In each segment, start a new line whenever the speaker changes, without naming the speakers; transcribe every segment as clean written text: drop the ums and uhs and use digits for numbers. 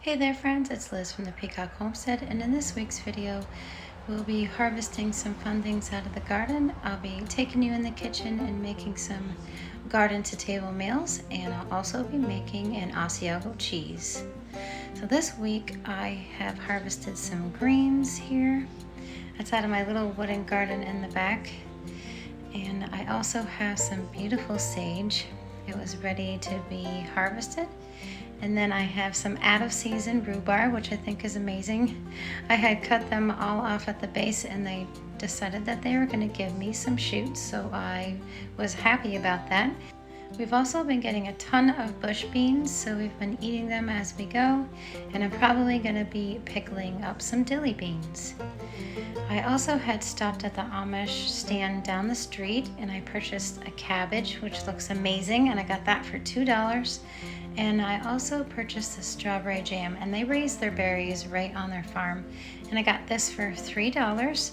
Hey there friends, it's Liz from the Peacock Homestead, and in this week's video we'll be harvesting some fun things out of the garden. I'll be taking you in the kitchen and making some garden to table meals, and I'll also be making an Asiago cheese. So this week I have harvested some greens here. That's out of my little wooden garden in the back, and I also have some beautiful sage. It was ready to be harvested. And then I have some out of season rhubarb, which I think is amazing. I had cut them all off at the base and they decided that they were going to give me some shoots, so I was happy about that. We've also been getting a ton of bush beans, so we've been eating them as we go, and I'm probably going to be pickling up some dilly beans. I also had stopped at the Amish stand down the street and I purchased a cabbage, which looks amazing, and I got that for $2. And I also purchased the strawberry jam, and they raise their berries right on their farm, and I got this for $3.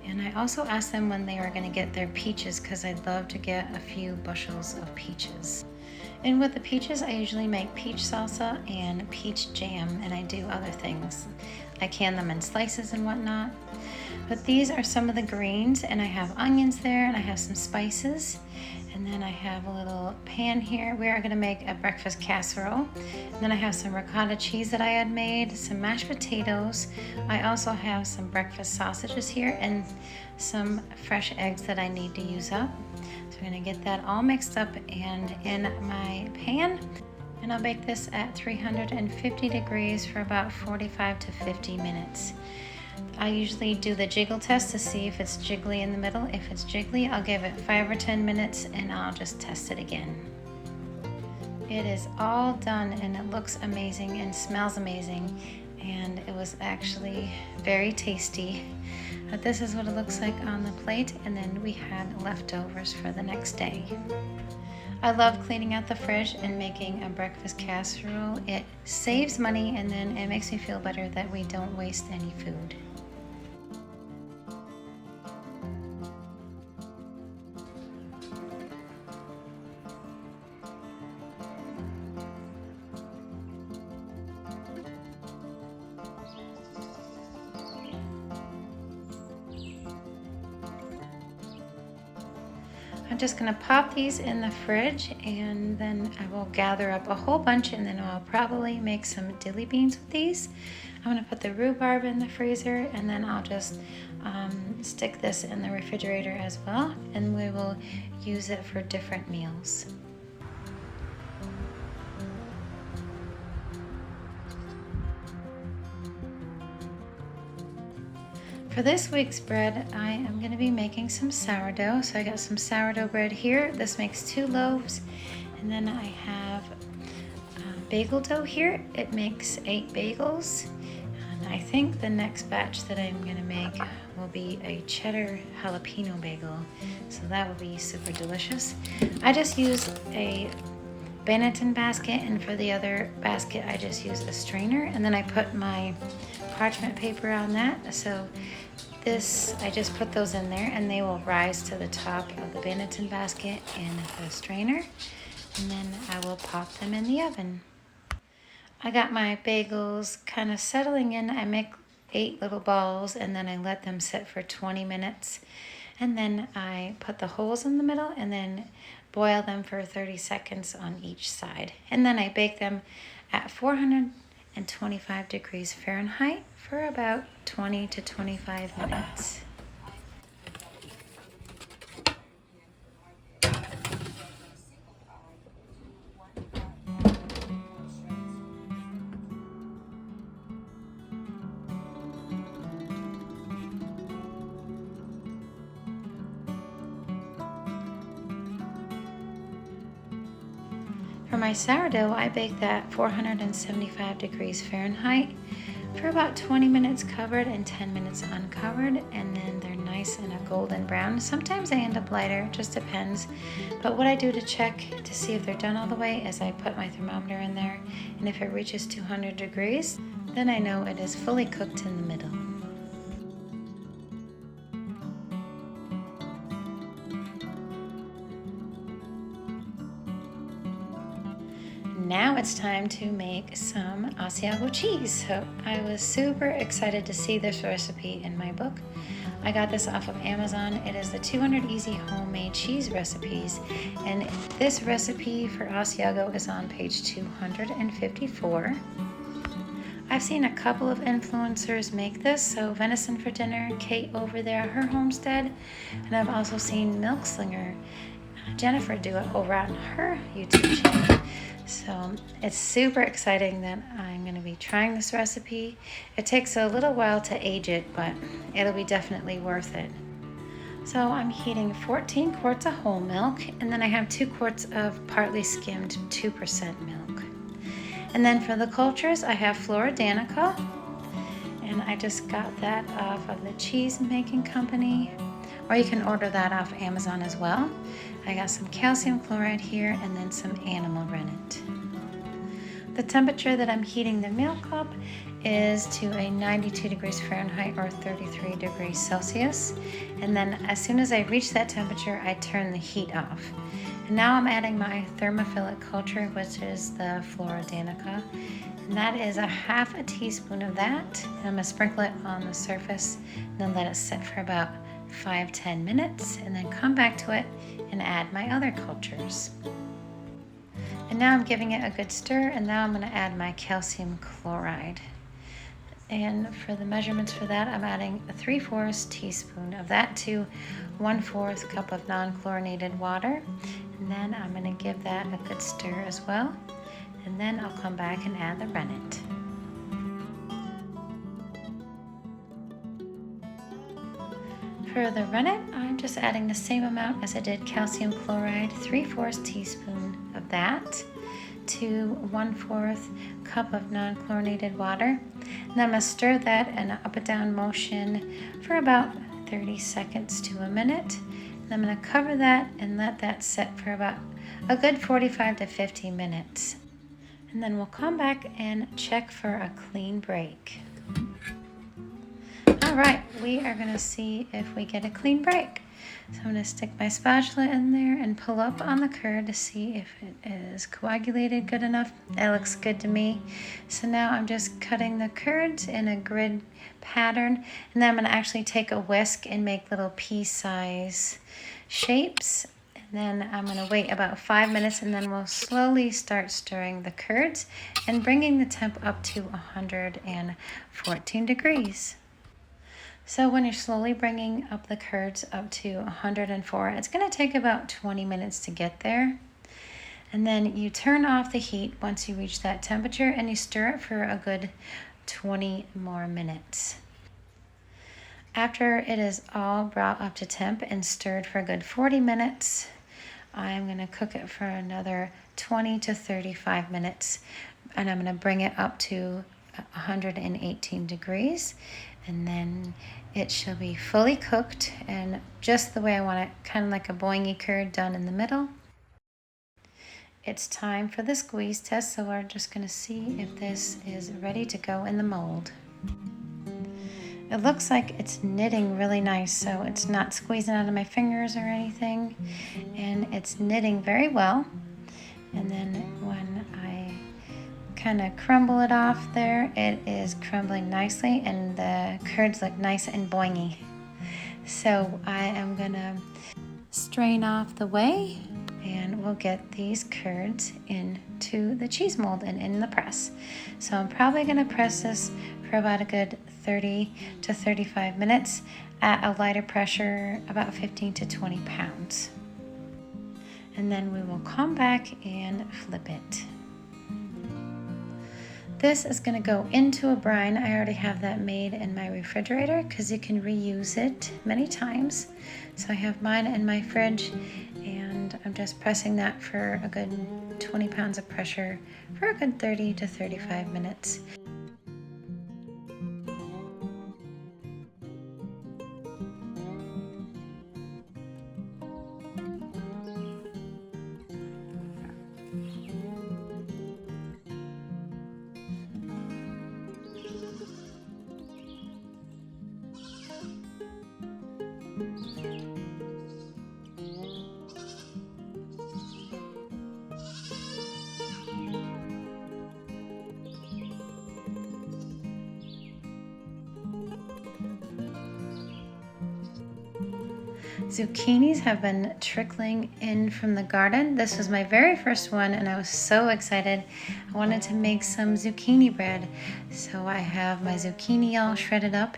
And I also asked them when they were going to get their peaches, because I'd love to get a few bushels of peaches. And with the peaches, I usually make peach salsa and peach jam, and I do other things. I can them in slices and whatnot. But these are some of the greens, and I have onions there, and I have some spices. And then I have a little pan here. We are going to make a breakfast casserole. And then I have some ricotta cheese that I had made, some mashed potatoes. I also have some breakfast sausages here and some fresh eggs that I need to use up. So I'm going to get that all mixed up and in my pan. And I'll bake this at 350 degrees for about 45 to 50 minutes. I usually do the jiggle test to see if it's jiggly in the middle. If it's jiggly, I'll give it 5 or 10 minutes and I'll just test it again. It is all done and it looks amazing and smells amazing, and it was actually very tasty. But this is what it looks like on the plate, and then we had leftovers for the next day. I love cleaning out the fridge and making a breakfast casserole. It saves money, and then it makes me feel better that we don't waste any food. I'm just going to pop these in the fridge, and then I will gather up a whole bunch, and then I'll probably make some dilly beans with these. I'm going to put the rhubarb in the freezer, and then I'll just stick this in the refrigerator as well, and we will use it for different meals. For this week's bread, I am going to be making some sourdough. So I got some sourdough bread here. This makes 2 loaves. And then I have bagel dough here. It makes 8 bagels. And I think the next batch that I'm going to make will be a cheddar jalapeno bagel. So that will be super delicious. I just use a Benetton basket, and for the other basket I just use a strainer, and then I put my parchment paper on that. So this, I just put those in there and they will rise to the top of the Benetton basket in the strainer, and then I will pop them in the oven. I got my bagels kind of settling in. I make 8 little balls and then I let them sit for 20 minutes, and then I put the holes in the middle and then boil them for 30 seconds on each side, and then I bake them at 425 degrees Fahrenheit for about 20 to 25 minutes. For my sourdough, I bake that 475 degrees Fahrenheit for about 20 minutes covered and 10 minutes uncovered, and then they're nice and a golden brown. Sometimes I end up lighter, it just depends. But what I do to check to see if they're done all the way is I put my thermometer in there, and if it reaches 200 degrees, then I know it is fully cooked in the middle. Now it's time to make some Asiago cheese. So I was super excited to see this recipe in my book. I got this off of Amazon. It is the 200 Easy Homemade Cheese Recipes. And this recipe for Asiago is on page 254. I've seen a couple of influencers make this. So Venison for Dinner, Kate over there at her homestead. And I've also seen Milk Slinger Jennifer do it over on her YouTube channel. So it's super exciting that I'm going to be trying this recipe. It takes a little while to age it, but it'll be definitely worth it. So I'm heating 14 quarts of whole milk, and then I have 2 quarts of partly skimmed 2% milk. And then for the cultures, I have Flora Danica, and I just got that off of the cheese making company, or you can order that off Amazon as well. I got some calcium chloride here and then some animal rennet. The temperature that I'm heating the milk up is to a 92 degrees Fahrenheit or 33 degrees Celsius. And then as soon as I reach that temperature, I turn the heat off. And now I'm adding my thermophilic culture, which is the Flora Danica. And that is a half a teaspoon of that. And I'm gonna sprinkle it on the surface and then let it sit for about 5-10 minutes, and then come back to it and add my other cultures. And now I'm giving it a good stir, and now I'm going to add my calcium chloride. And for the measurements for that, I'm adding a 3/4 teaspoon of that to 1/4 cup of non-chlorinated water. And then I'm going to give that a good stir as well. And then I'll come back and add the rennet. For the rennet, I'm just adding the same amount as I did calcium chloride, 3/4 teaspoon of that to 1/4 cup of non-chlorinated water. And I'm going to stir that in an up and down motion for about 30 seconds to a minute. And I'm going to cover that and let that sit for about a good 45 to 50 minutes. And then we'll come back and check for a clean break. All right, we are going to see if we get a clean break. So I'm going to stick my spatula in there and pull up on the curd to see if it is coagulated good enough. It looks good to me. So now I'm just cutting the curds in a grid pattern, and then I'm going to actually take a whisk and make little pea-size shapes. And then I'm going to wait about 5 minutes, and then we'll slowly start stirring the curds and bringing the temp up to 114 degrees. So when you're slowly bringing up the curds up to 104, it's going to take about 20 minutes to get there. And then you turn off the heat once you reach that temperature, and you stir it for a good 20 more minutes. After it is all brought up to temp and stirred for a good 40 minutes, I'm going to cook it for another 20 to 35 minutes. And I'm going to bring it up to 118 degrees. And then it shall be fully cooked and just the way I want it, kind of like a boingy curd done in the middle. It's time for the squeeze test, so we're just going to see if this is ready to go in the mold. It looks like it's knitting really nice, so it's not squeezing out of my fingers or anything, and it's knitting very well. And then when I kind of crumble it off there, it is crumbling nicely and the curds look nice and boingy. So I am gonna strain off the whey, and we'll get these curds into the cheese mold and in the press. So I'm probably gonna press this for about a good 30 to 35 minutes at a lighter pressure, about 15 to 20 pounds. And then we will come back and flip it. This is going to go into a brine. I already have that made in my refrigerator because you can reuse it many times. So I have mine in my fridge, and I'm just pressing that for a good 20 pounds of pressure for a good 30 to 35 minutes. Zucchinis have been trickling in from the garden. This was my very first one and I was so excited. I wanted to make some zucchini bread. So I have my zucchini all shredded up,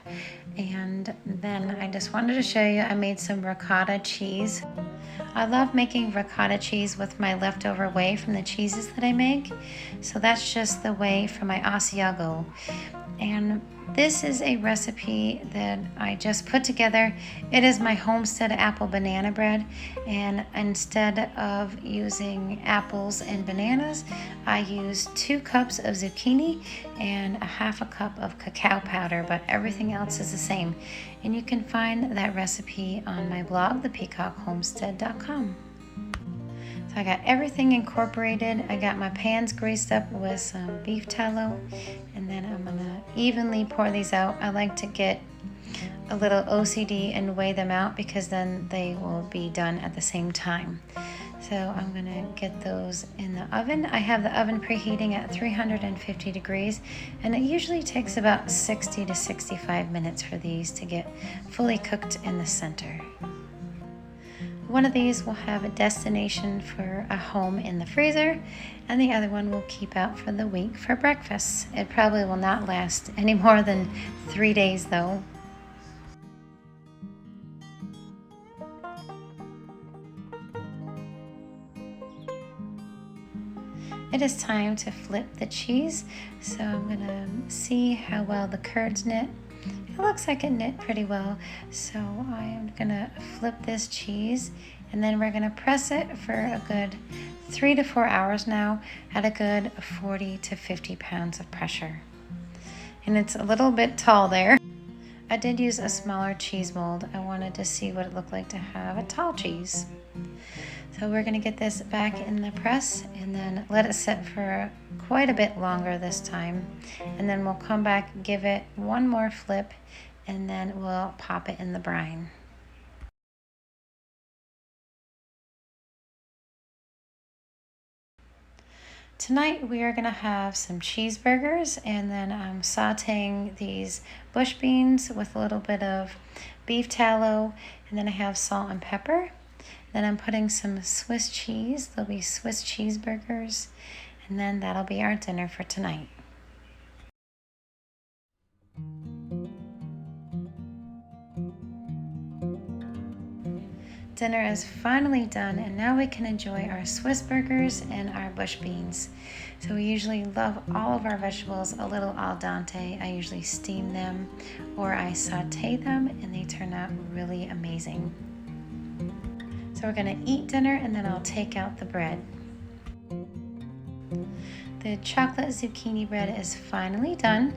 and then I just wanted to show you I made some ricotta cheese. I love making ricotta cheese with my leftover whey from the cheeses that I make. So that's just the whey from my Asiago. And this is a recipe that I just put together. It is my homestead apple banana bread, and instead of using apples and bananas, I use 2 cups of zucchini and a half a cup of cacao powder, but everything else is the same. And you can find that recipe on my blog, thepeacockhomestead.com. So I got everything incorporated. I got my pans greased up with some beef tallow, and then I'm gonna evenly pour these out. I like to get a little OCD and weigh them out because then they will be done at the same time. So I'm gonna get those in the oven. I have the oven preheating at 350 degrees, and it usually takes about 60 to 65 minutes for these to get fully cooked in the center. One of these will have a destination for a home in the freezer, and the other one will keep out for the week for breakfast. It probably will not last any more than 3 days though. It is time to flip the cheese, so I'm gonna see how well the curds knit. It looks like it knit pretty well, so I am gonna flip this cheese, and then we're gonna press it for a good 3 to 4 hours now at a good 40 to 50 pounds of pressure. And it's a little bit tall there. I did use a smaller cheese mold. I wanted to see what it looked like to have a tall cheese. So we're gonna get this back in the press and then let it sit for quite a bit longer this time. And then we'll come back, give it one more flip, and then we'll pop it in the brine. Tonight we are gonna have some cheeseburgers, and then I'm sauteing these bush beans with a little bit of beef tallow, and then I have salt and pepper. Then I'm putting some Swiss cheese. There'll be Swiss cheeseburgers, and then that'll be our dinner for tonight. Dinner is finally done, and now we can enjoy our Swiss burgers and our bush beans. So we usually love all of our vegetables a little al dente. I usually steam them or I saute them, and they turn out really amazing. So we're gonna eat dinner, and then I'll take out the bread. The chocolate zucchini bread is finally done.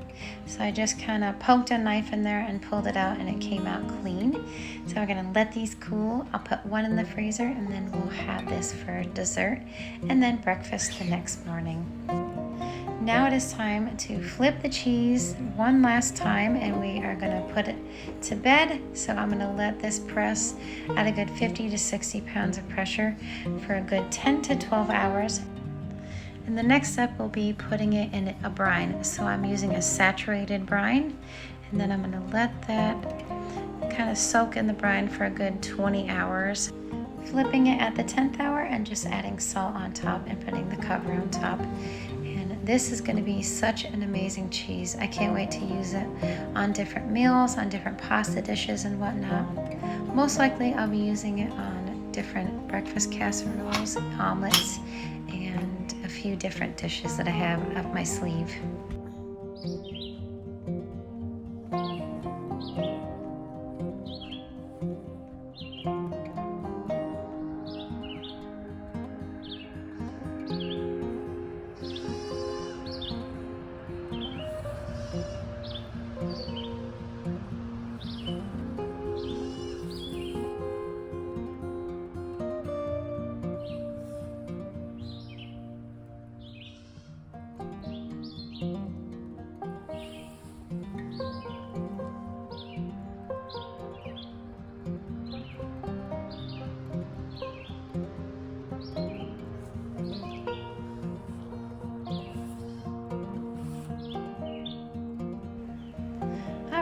So I just kind of poked a knife in there and pulled it out, and it came out clean. So we're gonna let these cool. I'll put one in the freezer, and then we'll have this for dessert and then breakfast the next morning. Now it is time to flip the cheese one last time, and we are gonna put it to bed. So I'm gonna let this press at a good 50 to 60 pounds of pressure for a good 10 to 12 hours. And the next step will be putting it in a brine. So I'm using a saturated brine, and then I'm gonna let that kind of soak in the brine for a good 20 hours. Flipping it at the 10th hour and just adding salt on top and putting the cover on top. This is going to be such an amazing cheese. I can't wait to use it on different meals, on different pasta dishes and whatnot. Most likely I'll be using it on different breakfast casseroles, omelets, and a few different dishes that I have up my sleeve.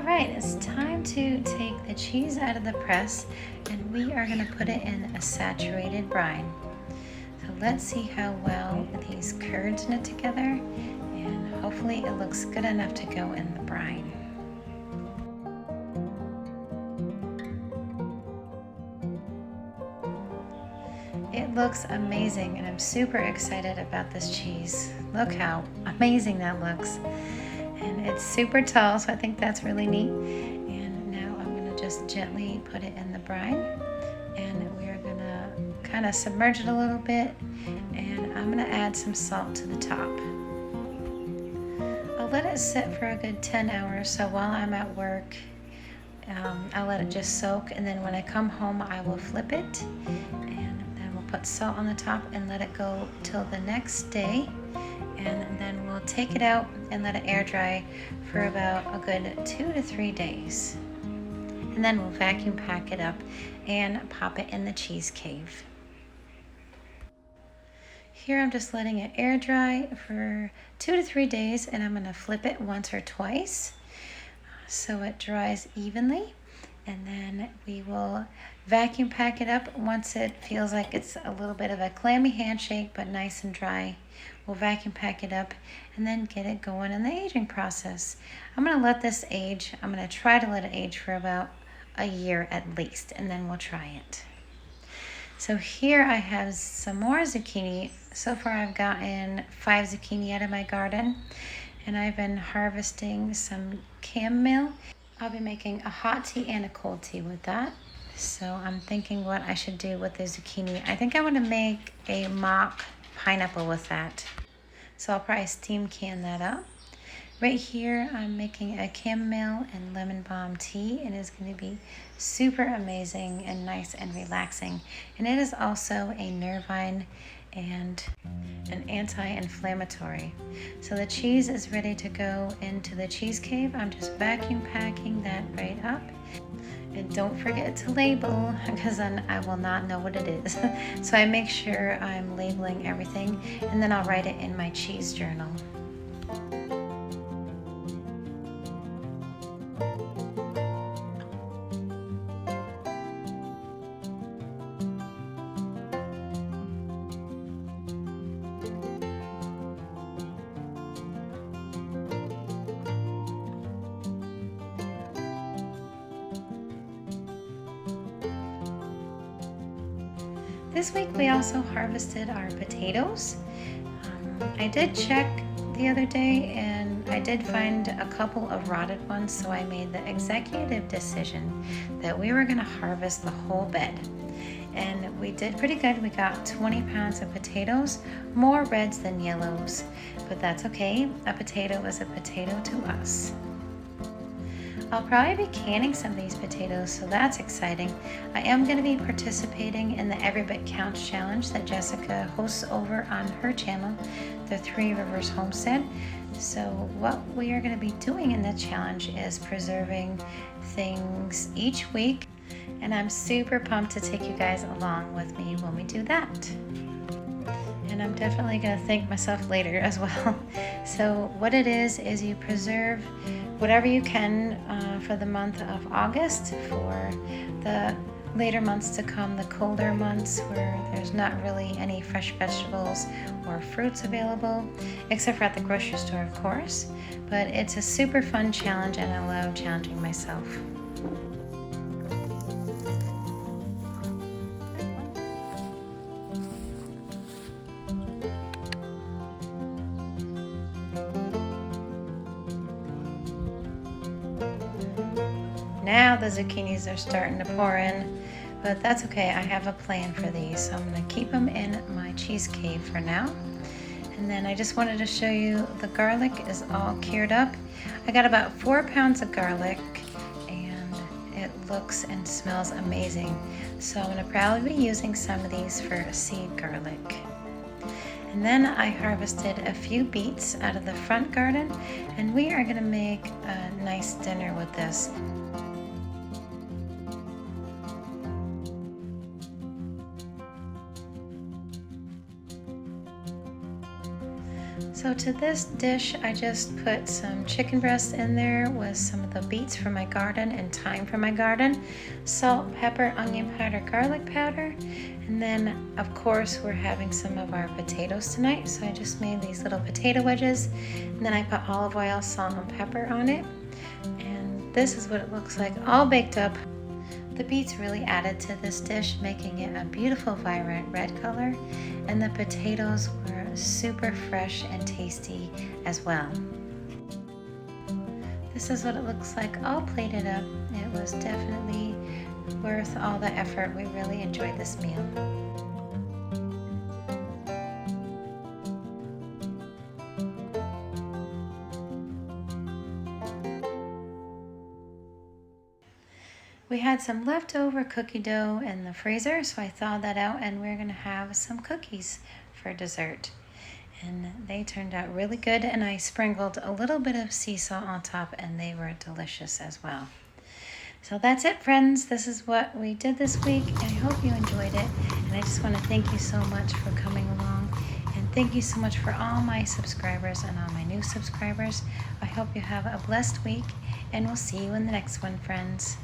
All right, it's time to take the cheese out of the press, and we are going to put it in a saturated brine. So let's see how well these curds knit together, and hopefully it looks good enough to go in the brine. It looks amazing, and I'm super excited about this cheese. Look how amazing that looks. And it's super tall, so I think that's really neat. And now I'm gonna just gently put it in the brine, and we are gonna kind of submerge it a little bit, and I'm gonna add some salt to the top. I'll let it sit for a good 10 hours, so while I'm at work, I'll let it just soak, and then when I come home, I will flip it, and then we'll put salt on the top and let it go till the next day. And then we'll take it out and let it air dry for about a good 2 to 3 days. And then we'll vacuum pack it up and pop it in the cheese cave. Here I'm just letting it air dry for 2 to 3 days, and I'm gonna flip it once or twice so it dries evenly. And then we will vacuum pack it up once it feels like it's a little bit of a clammy handshake but nice and dry. We'll vacuum pack it up and then get it going in the aging process. I'm gonna let this age, I'm gonna try to let it age for about a year at least, and then we'll try it. So here I have some more zucchini. So far I've gotten 5 zucchini out of my garden, and I've been harvesting some chamomile. I'll be making a hot tea and a cold tea with that. So I'm thinking what I should do with the zucchini. I think I want to make a mock pineapple with that. So I'll probably steam can that up. Right here I'm making a chamomile and lemon balm tea, and it's going to be super amazing and nice and relaxing. And it is also a nervine and an anti-inflammatory. So the cheese is ready to go into the cheese cave. I'm just vacuum packing that right up. And don't forget to label, because then I will not know what it is. So I make sure I'm labeling everything, and then I'll write it in my cheese journal. This week we also harvested our potatoes. I did check the other day, and I did find a couple of rotted ones, so I made the executive decision that we were going to harvest the whole bed. And we did pretty good. We got 20 pounds of potatoes, more reds than yellows, but that's okay. A potato is a potato to us. I'll probably be canning some of these potatoes, so that's exciting. I am going to be participating in the Every Bit Counts challenge that Jessica hosts over on her channel, the Three Rivers Homestead. So what we are going to be doing in the challenge is preserving things each week, and I'm super pumped to take you guys along with me when we do that. And I'm definitely going to thank myself later as well. So what it is you preserve whatever you can for the month of August. For the later months to come, the colder months where there's not really any fresh vegetables or fruits available, except for at the grocery store, of course. But it's a super fun challenge, and I love challenging myself. Now the zucchinis are starting to pour in, but that's okay. I have a plan for these, so I'm going to keep them in my cheese cave for now. And then I just wanted to show you the garlic is all cured up. I got about 4 pounds of garlic, and it looks and smells amazing. So I'm going to probably be using some of these for seed garlic. And then I harvested a few beets out of the front garden, and we are going to make a nice dinner with this. So to this dish, I just put some chicken breast in there with some of the beets from my garden and thyme from my garden, salt, pepper, onion powder, garlic powder, and then of course we're having some of our potatoes tonight. So I just made these little potato wedges, and then I put olive oil, salt, and pepper on it. And this is what it looks like all baked up. The beets really added to this dish, making it a beautiful vibrant red color, and the potatoes were super fresh and tasty as well. This is what it looks like all plated up. It was definitely worth all the effort. We really enjoyed this meal. We had some leftover cookie dough in the freezer, so I thawed that out, and we're gonna have some cookies for dessert. And they turned out really good, and I sprinkled a little bit of sea salt on top, and they were delicious as well. So that's it, friends. This is what we did this week, and I hope you enjoyed it. And I just want to thank you so much for coming along, and thank you so much for all my subscribers and all my new subscribers. I hope you have a blessed week, and we'll see you in the next one, friends.